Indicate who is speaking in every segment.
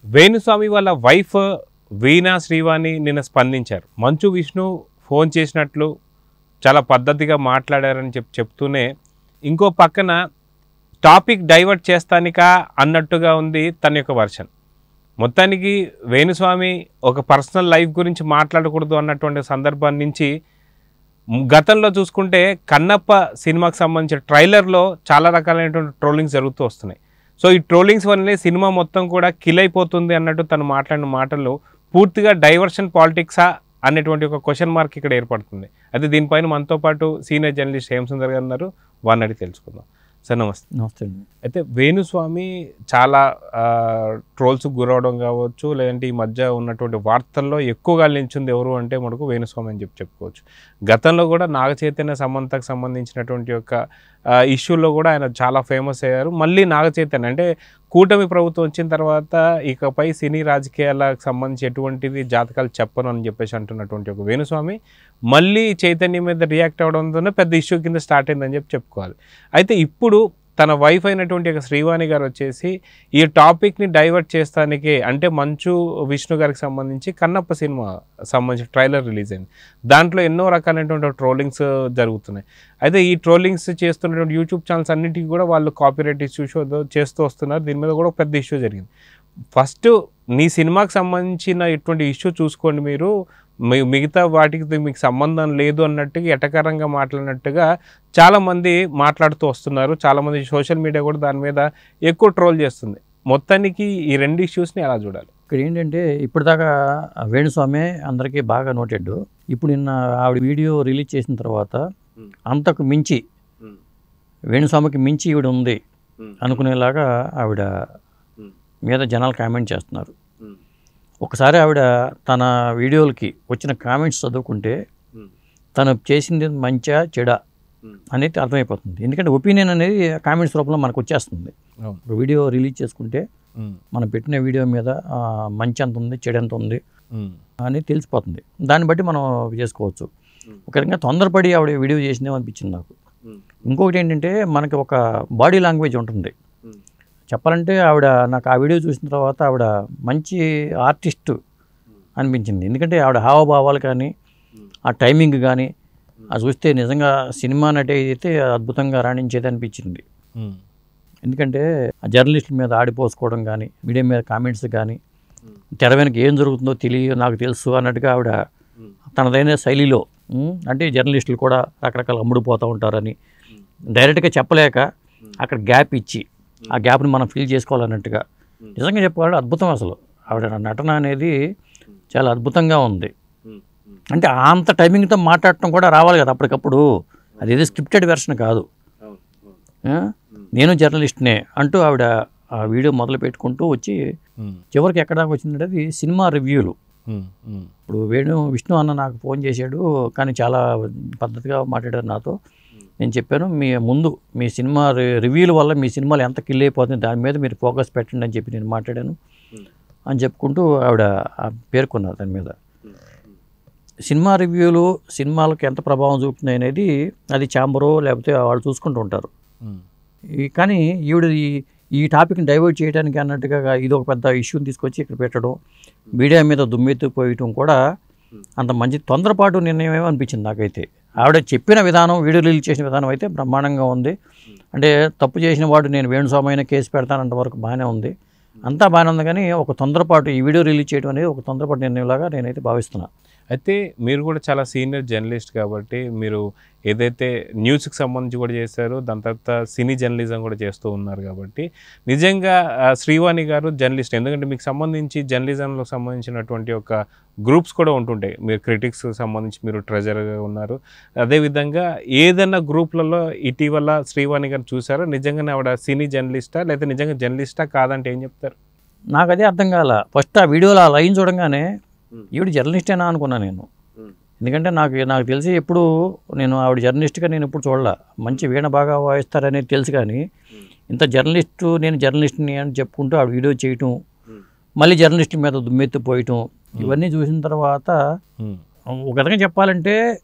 Speaker 1: వేణుస్వామి వాళ్ళ వైఫ్ వీణా శ్రీవాణి నిన్న స్పందించారు. మంచు విష్ణు ఫోన్ చేసినట్లు చాలా పద్ధతిగా మాట్లాడారని చెప్తూనే ఇంకో పక్కన టాపిక్ డైవర్ట్ చేస్తానికా అన్నట్టుగా ఉంది తన యొక్క వర్షన్. మొత్తానికి వేణుస్వామి ఒక పర్సనల్ లైఫ్ గురించి మాట్లాడకూడదు అన్నటువంటి సందర్భం నుంచి గతంలో చూసుకుంటే కన్నప్ప సినిమాకి సంబంధించిన ట్రైలర్లో చాలా రకాలైనటువంటి ట్రోలింగ్స్ జరుగుతూ వస్తున్నాయి. సో ఈ ట్రోలింగ్స్ వల్లనే సినిమా మొత్తం కూడా కిల్ అయిపోతుంది అన్నట్టు తను మాట్లాడిన మాటలు పూర్తిగా డైవర్షన్ పాలిటిక్సా అనేటువంటి ఒక క్వశ్చన్ మార్క్ ఇక్కడ ఏర్పడుతుంది. అయితే దీనిపైన మనతో పాటు సీనియర్ జర్నలిస్ట్ హేమసుందర్ గారు ఉన్నారు. వారిని అడిగి తెలుసుకుందాం. సార్ నమస్తే.
Speaker 2: నమస్తే అండి.
Speaker 1: అయితే వేణుస్వామి చాలా ట్రోల్స్కి గురవడం కావచ్చు, లేదంటే ఈ మధ్య ఉన్నటువంటి వార్తల్లో ఎక్కువగా నిలిచింది ఎవరు అంటే మనకు వేణుస్వామి అని చెప్పుకోవచ్చు. గతంలో కూడా నాగ చైతన్య సమంతకు సంబంధించినటువంటి యొక్క ఇష్యూల్లో కూడా ఆయన చాలా ఫేమస్ అయ్యారు. మళ్ళీ నాగ చైతన్య అంటే కూటమి ప్రభుత్వం వచ్చిన తర్వాత ఇకపై సినీ రాజకీయాలకు సంబంధించి ఎటువంటిది జాతకాలు చెప్పను అని చెప్పేసి అంటున్నటువంటి ఒక వేణుస్వామి మళ్ళీ చైతన్యం మీద రియాక్ట్ అవడంతోనే పెద్ద ఇష్యూ కింద స్టార్ట్ అయిందని చెప్పుకోవాలి. అయితే ఇప్పుడు తన వైఫ్ అయినటువంటి ఒక శ్రీవాణి గారు వచ్చేసి ఈ టాపిక్ని డైవర్ట్ చేస్తానికే అంటే మంచు విష్ణు గారికి సంబంధించి కన్నప్ప సినిమా సంబంధించి ట్రైలర్ రిలీజ్ అయింది. దాంట్లో ఎన్నో రకాలైనటువంటి ట్రోలింగ్స్ జరుగుతున్నాయి. అయితే ఈ ట్రోలింగ్స్ చేస్తున్నటువంటి యూట్యూబ్ ఛానల్స్ అన్నిటికీ కూడా వాళ్ళు కాపీరైట్ ఇష్యూస్ చేస్తూ వస్తున్నారు. దీని మీద కూడా పెద్ద ఇష్యూ జరిగింది. ఫస్ట్ నీ సినిమాకి సంబంధించిన ఇటువంటి ఇష్యూ చూసుకోండి, మీరు మిగతా వాటికి మీకు సంబంధం లేదు అన్నట్టుగా ఎటకారంగా మాట్లాడినట్టుగా చాలామంది మాట్లాడుతూ వస్తున్నారు. చాలామంది సోషల్ మీడియా కూడా దాని మీద ఎక్కువ ట్రోల్ చేస్తుంది. మొత్తానికి ఈ రెండు ఇష్యూస్ని ఎలా చూడాలి?
Speaker 2: ఇక్కడ ఏంటంటే ఇప్పటిదాకా వేణుస్వామి అందరికీ బాగా నోటెడ్. ఇప్పుడు నిన్న ఆవిడ వీడియో రిలీజ్ చేసిన తర్వాత అంతకు మించి వేణుస్వామికి మించి ఈవిడ ఉంది అనుకునేలాగా ఆవిడ మీద జనాలు కామెంట్ చేస్తున్నారు. ఒకసారి ఆవిడ తన వీడియోలకి వచ్చిన కామెంట్స్ చదువుకుంటే తను చేసింది మంచా చెడా అనేది అర్థమైపోతుంది. ఎందుకంటే ఒపీనియన్ అనేది కామెంట్స్ రూపంలో మనకు వచ్చేస్తుంది. వీడియో రిలీజ్ చేసుకుంటే మనం పెట్టిన వీడియో మీద మంచి ఎంత ఉంది, చెడు ఎంత ఉంది అనేది తెలిసిపోతుంది. దాన్ని బట్టి మనం చేసుకోవచ్చు. ఒక రకంగా తొందరపడి ఆవిడ వీడియో చేసిందేమో అనిపించింది నాకు. ఇంకొకటి ఏంటంటే మనకి ఒక బాడీ లాంగ్వేజ్ ఉంటుంది. చెప్పాలంటే ఆవిడ నాకు ఆ వీడియో చూసిన తర్వాత ఆవిడ మంచి ఆర్టిస్ట్ అనిపించింది. ఎందుకంటే ఆవిడ హావభావాలు కానీ ఆ టైమింగ్ కానీ అది చూస్తే నిజంగా సినిమా నటి అయితే అద్భుతంగా రాణించేది అనిపించింది. ఎందుకంటే ఆ జర్నలిస్టుల మీద ఆడిపోసుకోవడం కానీ, మీడియా మీద కామెంట్స్ కానీ, తెర వెనక ఏం జరుగుతుందో నాకు తెలుసు అన్నట్టుగా ఆవిడ తనదైన శైలిలో అంటే జర్నలిస్టులు కూడా రకరకాల అమ్ముడుపోతూ ఉంటారని డైరెక్ట్గా చెప్పలేక అక్కడ గ్యాప్ ఇచ్చి ఆ గ్యాప్ని మనం ఫిల్ చేసుకోవాలన్నట్టుగా నిజంగా చెప్పాలంటే అద్భుతం. అసలు ఆవిడ నటన అనేది చాలా అద్భుతంగా ఉంది. అంటే అంత టైమింగ్తో మాట్లాడటం కూడా రావాలి కదా అప్పటికప్పుడు. అదేదో స్క్రిప్టెడ్ వెర్షన్ కాదు. నేను జర్నలిస్ట్నే అంటూ ఆవిడ ఆ వీడియో మొదలు పెట్టుకుంటూ వచ్చి చివరికి ఎక్కడ దాకా వచ్చిందంటే అది సినిమా రివ్యూలు. ఇప్పుడు విష్ణు అన్న నాకు ఫోన్ చేశాడు, కానీ చాలా పద్ధతిగా మాట్లాడారు నాతో. నేను చెప్పాను, మీ సినిమా రివ్యూల వల్ల మీ సినిమాలు ఎంత కిల్ అయిపోతుంది, దాని మీద మీరు ఫోకస్ పెట్టండి అని చెప్పి నేను మాట్లాడాను అని చెప్పుకుంటూ ఆవిడ పేర్కొన్నారు. దాని మీద సినిమా రివ్యూలు సినిమాలకు ఎంత ప్రభావం చూపుతున్నాయి అనేది అది ఛాంబరో లేకపోతే వాళ్ళు చూసుకుంటూ ఉంటారు. కానీ ఈవిడ ఈ టాపిక్ని డైవర్ట్ చేయడానికి అన్నట్టుగా ఇది ఒక పెద్ద ఇష్యూని తీసుకొచ్చి ఇక్కడ పెట్టడం, మీడియా మీద దుమ్మెత్తిపోయటం కూడా అంత మంచి తొందరపాటు నిర్ణయం ఏమనిపించింది నాకైతే. ఆవిడ చెప్పిన విధానం, వీడియో రిలీజ్ చేసిన విధానం అయితే బ్రహ్మాండంగా ఉంది. అంటే తప్పు చేసిన వాడు నేను వేణుస్వామి అయినా కేసు పెడతానంత వరకు బాగానే ఉంది, అంతా బాగానే ఉంది. కానీ ఒక తొందరపాటు ఈ వీడియో రిలీజ్ చేయడం అనేది ఒక తొందరపాటు నిర్ణయంలాగా నేనైతే భావిస్తున్నాను.
Speaker 1: అయితే మీరు కూడా చాలా సీనియర్ జర్నలిస్ట్ కాబట్టి మీరు ఏదైతే న్యూస్కి సంబంధించి కూడా చేశారో దాని తర్వాత సినీ జర్నలిజం కూడా చేస్తూ ఉన్నారు కాబట్టి నిజంగా శ్రీవాణి గారు జర్నలిస్ట్. ఎందుకంటే మీకు సంబంధించి జర్నలిజంలో సంబంధించినటువంటి ఒక గ్రూప్స్ కూడా ఉంటుంటాయి. మీరు క్రిటిక్స్కి సంబంధించి మీరు ట్రెజరర్గా ఉన్నారు. అదేవిధంగా ఏదైనా గ్రూప్లలో ఇటీవల శ్రీవాణి గారు చూసారో నిజంగానే ఆవిడ సినీ జర్నలిస్టా లేదా నిజంగా జర్నలిస్టా కాదంటే ఏం చెప్తారు?
Speaker 2: నాకు అదే అర్థం కాల. ఫస్ట్ ఆ వీడియోలో ఆ లైన్ చూడంగానే ఈవిడ జర్నలిస్టేనా అనుకున్నాను నేను. ఎందుకంటే నాకు తెలిసి ఎప్పుడు నేను ఆవిడ జర్నలిస్ట్గా నేను ఎప్పుడు చూడలే. మంచి వీణ బాగా వాయిస్తారనేది తెలుసు, కానీ ఇంత నేను జర్నలిస్ట్ని అని చెప్పుకుంటూ ఆవిడ వీడియో చేయటం, మళ్ళీ జర్నలిస్ట్ మీద దుమ్మెత్తిపోయటం, ఇవన్నీ చూసిన తర్వాత ఒక విధంగా చెప్పాలంటే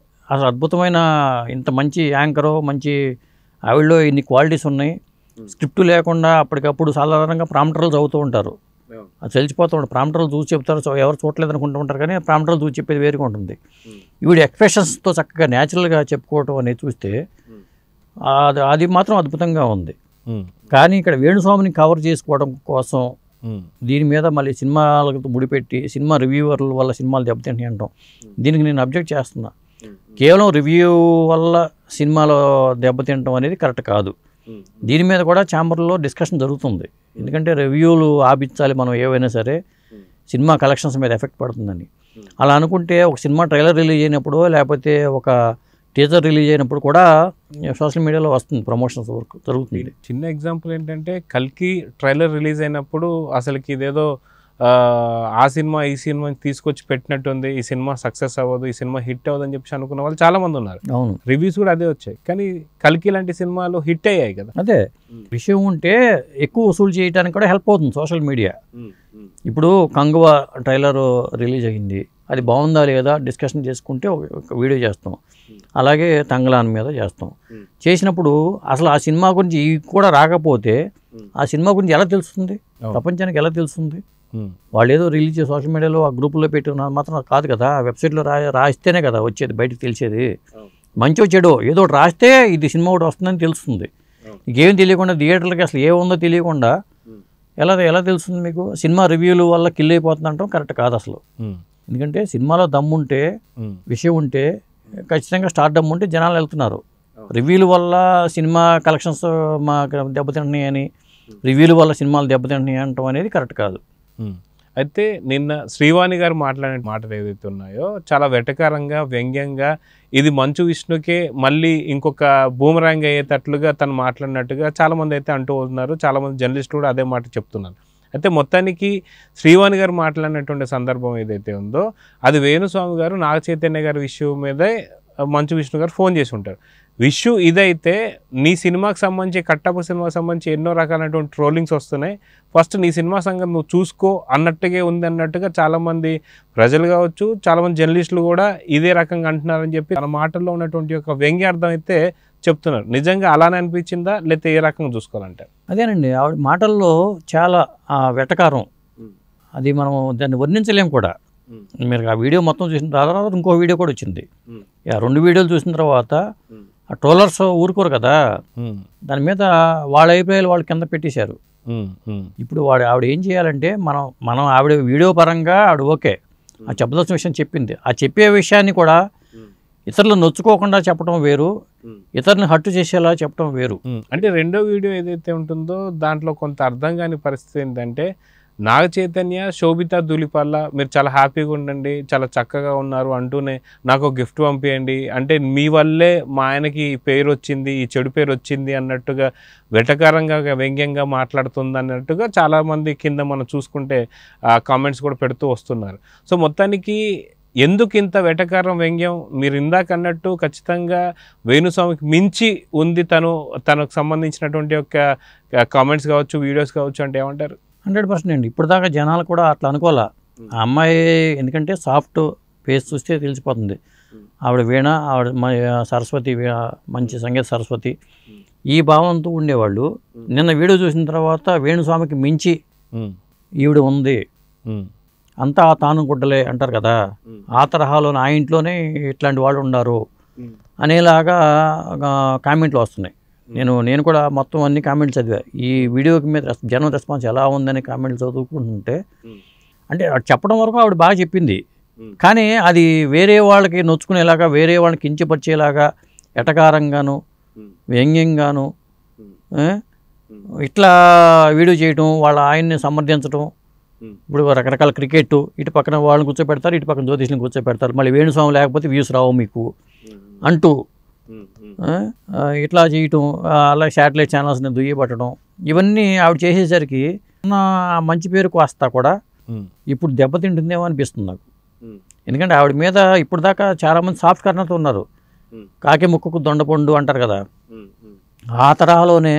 Speaker 2: అసలు అద్భుతమైన ఇంత మంచి యాంకరు, మంచి ఆవిడలో ఇన్ని క్వాలిటీస్ ఉన్నాయి. స్క్రిప్ట్ లేకుండా అప్పటికప్పుడు సాధారణంగా ప్రాంప్టర్లు చదువుతూ ఉంటారు. అది తెలిసిపోతూ ఉంటుంది. ప్రాంప్టర్లు చూసి చెప్తారు, ఎవరు చూడలేదు అనుకుంటూ ఉంటారు, కానీ ప్రాంప్టర్లు చూసి చెప్పేది వేరుగా ఉంటుంది. ఈవిడ ఎక్స్ప్రెషన్స్తో చక్కగా న్యాచురల్గా చెప్పుకోవటం అనేది చూస్తే అది మాత్రం అద్భుతంగా ఉంది. కానీ ఇక్కడ వేణుస్వామిని కవర్ చేసుకోవడం కోసం దీని మీద మళ్ళీ సినిమాలతో ముడిపెట్టి సినిమా రివ్యూవర్ల వల్ల సినిమాలు దెబ్బతింటాయి అంటాం. దీనికి నేను అబ్జెక్ట్ చేస్తున్నా. కేవలం రివ్యూ వల్ల సినిమాలో దెబ్బతింటం అనేది కరెక్ట్ కాదు. దీని మీద కూడా ఛాంబర్లో డిస్కషన్ జరుగుతుంది. ఎందుకంటే రివ్యూలు ఆపించాలి మనం ఏవైనా సరే, సినిమా కలెక్షన్స్ మీద ఎఫెక్ట్ పడుతుందని. అలా అనుకుంటే ఒక సినిమా ట్రైలర్ రిలీజ్ అయినప్పుడు లేకపోతే ఒక టీజర్ రిలీజ్ అయినప్పుడు కూడా సోషల్ మీడియాలో వస్తుంది, ప్రమోషన్స్ వర్క్ జరుగుతుంది.
Speaker 1: చిన్న ఎగ్జాంపుల్ ఏంటంటే కల్కి ట్రైలర్ రిలీజ్ అయినప్పుడు అసలుకి ఇదేదో ఆ సినిమా ఈ సినిమా తీసుకొచ్చి పెట్టినట్టుంది, ఈ సినిమా సక్సెస్ అవ్వదు, ఈ సినిమా హిట్ అవ్వదు అని చెప్పి అనుకున్న వాళ్ళు చాలా మంది ఉన్నారు.
Speaker 2: అవును,
Speaker 1: రివ్యూస్ కూడా అదే వచ్చాయి. కానీ కల్కి లాంటి సినిమాలు హిట్ అయ్యాయి కదా.
Speaker 2: అదే విషయం ఉంటే ఎక్కువ వసూలు చేయడానికి కూడా హెల్ప్ అవుతుంది సోషల్ మీడియా. ఇప్పుడు కంగువా ట్రైలర్ రిలీజ్ అయ్యింది, అది బాగుందా లేదా డిస్కషన్ చేసుకుంటే ఒక వీడియో చేస్తాం. అలాగే తంగలాన్ మీద చేస్తాం. చేసినప్పుడు అసలు ఆ సినిమా గురించి కూడా రాకపోతే ఆ సినిమా గురించి ఎలా తెలుస్తుంది, ప్రపంచానికి ఎలా తెలుస్తుంది? వాళ్ళు ఏదో రిలీజ్ చేసి సోషల్ మీడియాలో ఆ గ్రూపుల్లో పెట్టిన మాత్రం కాదు కదా, వెబ్సైట్లో రాస్తేనే కదా వచ్చేది, బయటకు తెలిసేది. మంచో చెడో ఏదో ఒకటి రాస్తే ఇది సినిమా ఒకటి వస్తుందని తెలుస్తుంది. నీకేం తెలియకుండా థియేటర్లకి అసలు ఏముందో తెలియకుండా ఎలా తెలుస్తుంది మీకు? సినిమా రివ్యూల వల్ల కిల్ అయిపోతుందంటాం కరెక్ట్ కాదు అసలు. ఎందుకంటే సినిమాలో దమ్ముంటే, విషయం ఉంటే, ఖచ్చితంగా స్టార్ డమ్ ఉంటే జనాలు వెళ్తున్నారు. రివ్యూల వల్ల సినిమా కలెక్షన్స్ మా దెబ్బతింటున్నాయి అని, రివ్యూల వల్ల సినిమాలు దెబ్బతింటున్నాయి అంటాం అనేది కరెక్ట్ కాదు.
Speaker 1: అయితే నిన్న శ్రీవాణి గారు మాట్లాడే మాటలు ఏదైతే ఉన్నాయో చాలా వెటకారంగా, వ్యంగ్యంగా, ఇది మంచు విష్ణుకే మళ్ళీ ఇంకొక బూమరాంగ్ అయ్యేటట్లుగా తను మాట్లాడినట్టుగా చాలామంది అయితే అంటూ ఉన్నారు. చాలామంది జర్నలిస్టులు కూడా అదే మాట చెప్తున్నారు. అయితే మొత్తానికి శ్రీవాణి గారు మాట్లాడినటువంటి సందర్భం ఏదైతే ఉందో అది వేణుస్వామి గారు నాగ చైతన్య గారి విషయం మీదే మంచు విష్ణు గారు ఫోన్ చేసి ఉంటారు. విషయం ఇదైతే నీ సినిమాకి సంబంధించి, కట్టప్ప సినిమాకి సంబంధించి ఎన్నో రకాలైనటువంటి ట్రోలింగ్స్ వస్తున్నాయి, ఫస్ట్ నీ సినిమా సంగతి నువ్వు చూసుకో అన్నట్టుగా ఉంది అన్నట్టుగా చాలామంది ప్రజలు కావచ్చు, చాలామంది జర్నలిస్టులు కూడా ఇదే రకంగా అంటున్నారని చెప్పి తన మాటల్లో ఉన్నటువంటి ఒక వ్యంగ్యార్థం అయితే చెప్తున్నారు. నిజంగా అలానే అనిపించిందా, లేకపోతే ఏ రకంగా చూసుకోవాలంటారు?
Speaker 2: అదేనండి, ఆవిడ మాటల్లో చాలా వెటకారం, అది మనం దాన్ని వర్ణించలేం కూడా. మీరు ఆ వీడియో మొత్తం చూసిన తర్వాత ఇంకో వీడియో కూడా వచ్చింది. రెండు వీడియోలు చూసిన తర్వాత ఆ ట్రోలర్స్ ఊరుకోరు కదా, దాని మీద వాళ్ళ అభిప్రాయాలు వాళ్ళు కింద పెట్టేశారు. ఇప్పుడు ఆవిడ ఏం చేయాలంటే, మనం ఆవిడ వీడియో పరంగా ఆవిడ ఓకే, ఆ చెప్పదలసిన విషయం చెప్పింది, ఆ చెప్పే విషయాన్ని కూడా ఇతరులు నొచ్చుకోకుండా చెప్పడం వేరు, ఇతరుని హట్టు చేసేలా చెప్పడం వేరు.
Speaker 1: అంటే రెండో వీడియో ఏదైతే ఉంటుందో దాంట్లో కొంత అర్థం కాని పరిస్థితి ఏంటంటే, నాగ చైతన్య, శోభితా ధూళిపాల మీరు చాలా హ్యాపీగా ఉండండి, చాలా చక్కగా ఉన్నారు అంటూనే నాకు ఒక గిఫ్ట్ పంపించండి అంటే మీ వల్లే మా ఆయనకి పేరు వచ్చింది, ఈ చెడు పేరు వచ్చింది అన్నట్టుగా వెటకారంగా, వ్యంగ్యంగా మాట్లాడుతుంది అన్నట్టుగా చాలామంది కింద మనం చూసుకుంటే కామెంట్స్ కూడా పెడుతూ వస్తున్నారు. సో మొత్తానికి ఎందుకు ఇంత వెటకారం, వ్యంగ్యం? మీరు ఇందాక అన్నట్టు ఖచ్చితంగా వేణుస్వామికి మించి ఉంది తనకు సంబంధించినటువంటి యొక్క కామెంట్స్ కావచ్చు, వీడియోస్ కావచ్చు అంటే ఏమంటారు?
Speaker 2: 100% అండి. ఇప్పుడు దాకా జనాలు కూడా అట్లా అనుకోవాలా. ఆ అమ్మాయి ఎందుకంటే సాఫ్ట్ ఫేస్ చూస్తే తెలిసిపోతుంది. ఆవిడ వీణ, ఆవిడ సరస్వతి, మంచి సంగీత సరస్వతి, ఈ భావంతో ఉండేవాళ్ళు. నిన్న వీడియో చూసిన తర్వాత వేణుస్వామికి మించి ఈవిడ ఉంది, అంతా తాను గుడ్డలే అంటారు కదా, ఆ తరహాలోనే ఆ ఇంట్లోనే ఇట్లాంటి వాళ్ళు ఉన్నారు అనేలాగా కామెంట్లు వస్తున్నాయి. నేను కూడా మొత్తం అన్ని కామెంట్స్ చదివా. ఈ వీడియోకి మీద జనం రెస్పాన్స్ ఎలా ఉందని కామెంట్లు చదువుకుంటుంటే, అంటే చెప్పడం వరకు ఆవిడ బాగా చెప్పింది, కానీ అది వేరే వాళ్ళకి నొచ్చుకునేలాగా, వేరే వాళ్ళని కించపరిచేలాగా, ఎటకారంగాను, వ్యంగ్యంగాను ఇట్లా వీడియో చేయటం, వాళ్ళ ఆయన్ని సమర్థించడం. ఇప్పుడు రకరకాల క్రికెట్, ఇటు పక్కన వాళ్ళని కూర్చోపెడతారు, ఇటు పక్కన జ్యోతిష్ని కూర్చోపెడతారు, మళ్ళీ వేణుస్వామి లేకపోతే వ్యూస్ రావు మీకు అంటూ ఇట్లా చేయటం, అలా శాటిలైట్ ఛానల్స్ని దుయ్యబట్టడం, ఇవన్నీ ఆవిడ చేసేసరికి నా మంచి పేరుకు వస్తా కూడా ఇప్పుడు దెబ్బతింటుందేమో అనిపిస్తుంది నాకు. ఎందుకంటే ఆవిడ మీద ఇప్పుడు దాకా చాలామంది సాఫ్ట్ కార్నర్తో ఉన్నారు. కాకి ముక్కుకు దొండపండు అంటారు కదా, ఆ తరహాలోనే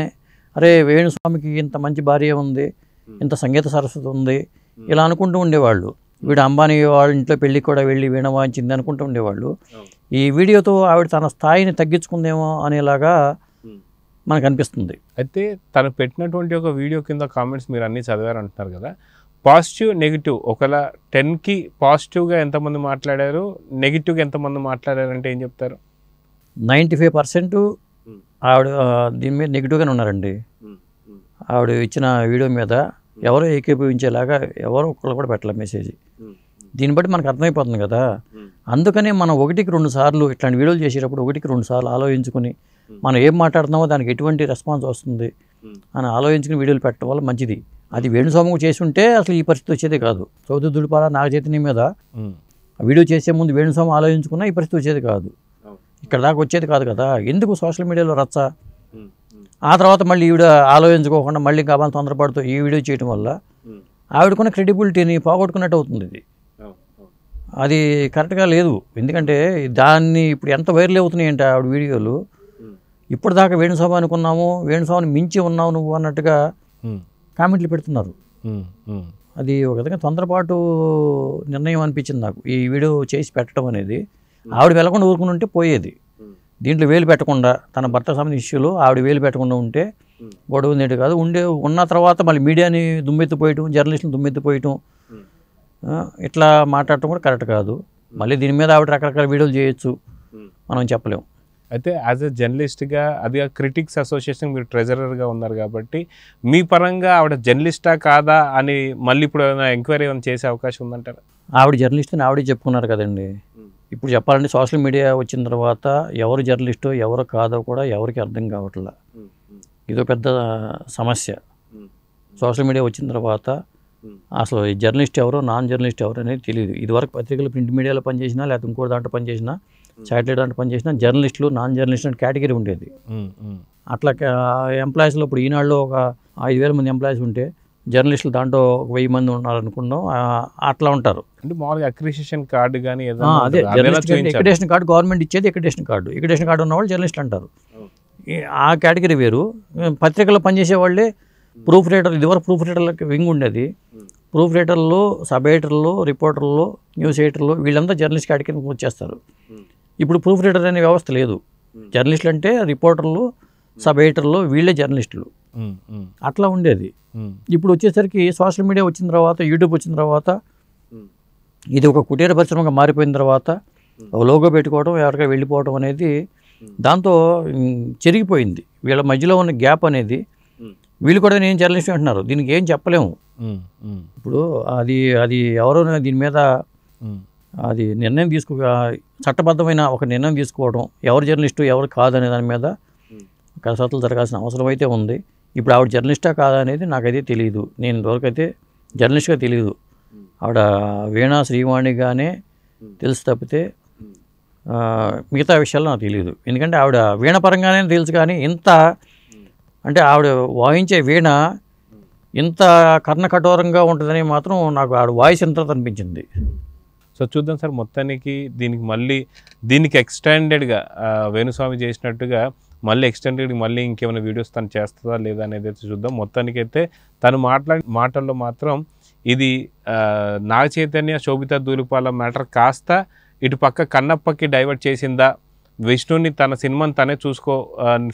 Speaker 2: అరే వేణుస్వామికి ఇంత మంచి భార్య ఉంది, ఇంత సంగీత సరస్వతి ఉంది, ఇలా అనుకుంటూ ఉండేవాళ్ళు. వీడు అంబానీ వాళ్ళ ఇంట్లో పెళ్ళికి కూడా వెళ్ళి వీణ వాయించింది అనుకుంటూ ఉండేవాళ్ళు. ఈ వీడియోతో ఆవిడ తన స్థాయిని తగ్గించుకుందేమో అనేలాగా మనకు అనిపిస్తుంది.
Speaker 1: అయితే తను పెట్టినటువంటి ఒక వీడియో కింద కామెంట్స్ మీరు అన్నీ చదివారు అంటున్నారు కదా, పాజిటివ్ నెగిటివ్ ఒకవేళ 10కి పాజిటివ్గా ఎంతమంది మాట్లాడారు, నెగిటివ్గా ఎంతమంది మాట్లాడారు అంటే ఏం చెప్తారు?
Speaker 2: 95% ఆవిడ దీని మీద నెగిటివ్గానే ఉన్నారండి. ఆవిడ ఇచ్చిన వీడియో మీద ఎవరో ఏకీభవించేలాగా ఎవరో ఒక్కళ్ళు కూడా పెట్టలే మెసేజ్. దీన్ని బట్టి మనకు అర్థమైపోతుంది కదా. అందుకనే మనం 1కి 2 సార్లు ఇట్లాంటి వీడియోలు చేసేటప్పుడు 1కి 2 సార్లు ఆలోచించుకుని మనం ఏం మాట్లాడుతున్నామో దానికి ఎటువంటి రెస్పాన్స్ వస్తుంది అని ఆలోచించుకుని వీడియోలు పెట్టడం వల్ల మంచిది. అది వేణుస్వామి చేసి ఉంటే అసలు ఈ పరిస్థితి వచ్చేదే కాదు. చౌదరి దులిపాల నాగచైతన్య మీద వీడియో చేసే ముందు వేణుస్వామి ఆలోచించుకున్నా ఈ పరిస్థితి వచ్చేది కాదు, ఇక్కడ దాకా వచ్చేది కాదు కదా. ఎందుకు సోషల్ మీడియాలో రచ్చ? ఆ తర్వాత మళ్ళీ ఈవిడ ఆలోచించుకోకుండా మళ్ళీ కావాలి తొందరపడుతూ ఈ వీడియో చేయడం వల్ల ఆవిడకున్న క్రెడిబిలిటీని పోగొట్టుకున్నట్టు అవుతుంది. అది కరెక్ట్గా లేదు. ఎందుకంటే దాన్ని ఇప్పుడు ఎంత వైరల్ అవుతున్నాయంటే ఆవిడ వీడియోలు, ఇప్పటిదాకా వేణుస్వామి అనుకున్నాము, వేణుస్వామిని మించి ఉన్నావు నువ్వు అన్నట్టుగా కామెంట్లు పెడుతున్నారు. అది ఒక విధంగా తొందరపాటు నిర్ణయం అనిపించింది నాకు ఈ వీడియో చేసి పెట్టడం అనేది. ఆవిడ వెళ్లకుండా ఊరుకుని ఉంటే పోయేది. దీంట్లో వేలు పెట్టకుండా తన భర్తకు సంబంధించిన ఇష్యూలో ఆవిడ వేలు పెట్టకుండా ఉంటే గొడవ ఉండేది కాదు. ఉన్న తర్వాత మళ్ళీ మీడియాని దుమ్మెత్తిపోయటం, జర్నలిస్టులు దుమ్మెత్తిపోయటం, ఇట్లా మాట్లాడటం కూడా కరెక్ట్ కాదు. మళ్ళీ దీని మీద ఆవిడ రకరకాల వీడియోలు చేయొచ్చు, మనం చెప్పలేము.
Speaker 1: అయితే యాజ్ ఎ జర్నలిస్ట్గా, అది క్రిటిక్స్ అసోసియేషన్ మీరు ట్రెజరర్గా ఉన్నారు కాబట్టి మీ పరంగా ఆవిడ జర్నలిస్టా కాదా అని మళ్ళీ ఇప్పుడు ఎంక్వైరీ ఏమైనా చేసే అవకాశం ఉందంటారా?
Speaker 2: ఆవిడ జర్నలిస్ట్ అని ఆవిడే చెప్పుకున్నారు కదండి. ఇప్పుడు చెప్పాలంటే సోషల్ మీడియా వచ్చిన తర్వాత ఎవరు జర్నలిస్టో ఎవరు కాదో కూడా ఎవరికి అర్థం కావట్లా. ఇదో పెద్ద సమస్య. సోషల్ మీడియా వచ్చిన తర్వాత అసలు ఈ జర్నలిస్ట్ ఎవరో నాన్ జర్నలిస్ట్ ఎవరు అనేది తెలియదు. ఇదివరకు పత్రికలు ప్రింట్ మీడియాలో పనిచేసినా లేకపోతే ఇంకో దాంట్లో పనిచేసినా శాటిలైట్ దాంట్లో పనిచేసినా జర్నలిస్టులు నాన్ జర్నలిస్ట్ అని కేటగిరీ ఉండేది. అట్లా ఎంప్లాయీస్లో ఇప్పుడు ఈనాడులో ఒక 5,000 మంది ఎంప్లాయీస్ ఉంటే జర్నలిస్టులు దాంట్లో 1,000 మంది ఉన్నారనుకున్నాం. అట్లా ఉంటారు.
Speaker 1: అంటే మామూలుగా అక్రిడిటేషన్ కార్డు కానీ
Speaker 2: అదే ఎక్రిడిటేషన్ కార్డు గవర్నమెంట్ ఇచ్చేది. ఎక్రిడిటేషన్ కార్డు ఉన్న వాళ్ళు జర్నలిస్టులు అంటారు. ఆ కేటగిరీ వేరు. పత్రికల్లో పనిచేసే వాళ్ళే ప్రూఫ్ రీడర్. ఇదివరకు ప్రూఫ్ రీడర్లకి వింగ్ ఉండేది. ప్రూఫ్ రీడర్లు, సబ్ ఎడిటర్లు, రిపోర్టర్లు, న్యూస్ ఎడిటర్లు వీళ్ళంతా జర్నలిస్ట్ కేటగిరీకి వచ్చేస్తారు. ఇప్పుడు ప్రూఫ్ రీడర్ అనే వ్యవస్థ లేదు. జర్నలిస్టులు అంటే రిపోర్టర్లు, సబ్ ఎడిటర్లు వీళ్ళే జర్నలిస్టులు. అట్లా ఉండేది. ఇప్పుడు వచ్చేసరికి సోషల్ మీడియా వచ్చిన తర్వాత, యూట్యూబ్ వచ్చిన తర్వాత, ఇది ఒక కుటీర పరిశ్రమగా మారిపోయిన తర్వాత లోగో పెట్టుకోవడం, ఎవరికైనా వెళ్ళిపోవడం అనేది దాంతో చెరిగిపోయింది. వీళ్ళ మధ్యలో ఉన్న గ్యాప్ అనేది వీళ్ళు కూడా నేను జర్నలిస్ట్ అంటున్నారు. దీనికి ఏం చెప్పలేము. ఇప్పుడు అది ఎవరో దీని మీద అది నిర్ణయం చట్టబద్ధమైన ఒక నిర్ణయం తీసుకోవడం, ఎవరు జర్నలిస్టు ఎవరు కాదనే దాని మీద కసరత్తులు జరగాల్సిన అవసరం అయితే ఉంది. ఇప్పుడు ఆవిడ జర్నలిస్టా కాదా అనేది నాకైతే తెలియదు. నేను ఇంతవరకు అయితే జర్నలిస్ట్గా తెలియదు. ఆవిడ వీణా శ్రీవాణిగానే తెలుసు తప్పితే మిగతా విషయాలు నాకు తెలియదు. ఎందుకంటే ఆవిడ వీణ పరంగానే తెలుసు, కానీ ఇంత అంటే ఆవిడ వాయించే వీణ ఇంత కర్ణకఠోరంగా ఉంటుందని మాత్రం నాకు ఆవిడ వాయిస్ ఎంత అనిపించింది.
Speaker 1: సో చూద్దాం సార్, మొత్తానికి దీనికి ఎక్స్టెండెడ్గా వేణుస్వామి చేసినట్టుగా మళ్ళీ ఎక్స్టెండెడ్ మళ్ళీ ఇంకేమైనా వీడియోస్ తను చేస్తుందా లేదా అనేది అయితే చూద్దాం. మొత్తానికైతే తను మాటల్లో మాత్రం ఇది నాగ చైతన్య శోభితా ధూళిపాల మ్యాటర్ కాస్త ఇటు పక్క కన్నప్పకి డైవర్ట్ చేసిందా, విష్ణుని తన సినిమాని తనే చూసుకో,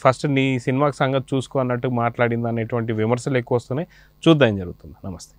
Speaker 1: ఫస్ట్ నీ సినిమాకి సంగతి చూసుకో అన్నట్టు మాట్లాడింది అనేటువంటి విమర్శలు ఎక్కువ వస్తున్నాయి. చూద్దాం ఏం జరుగుతుంది. నమస్తే.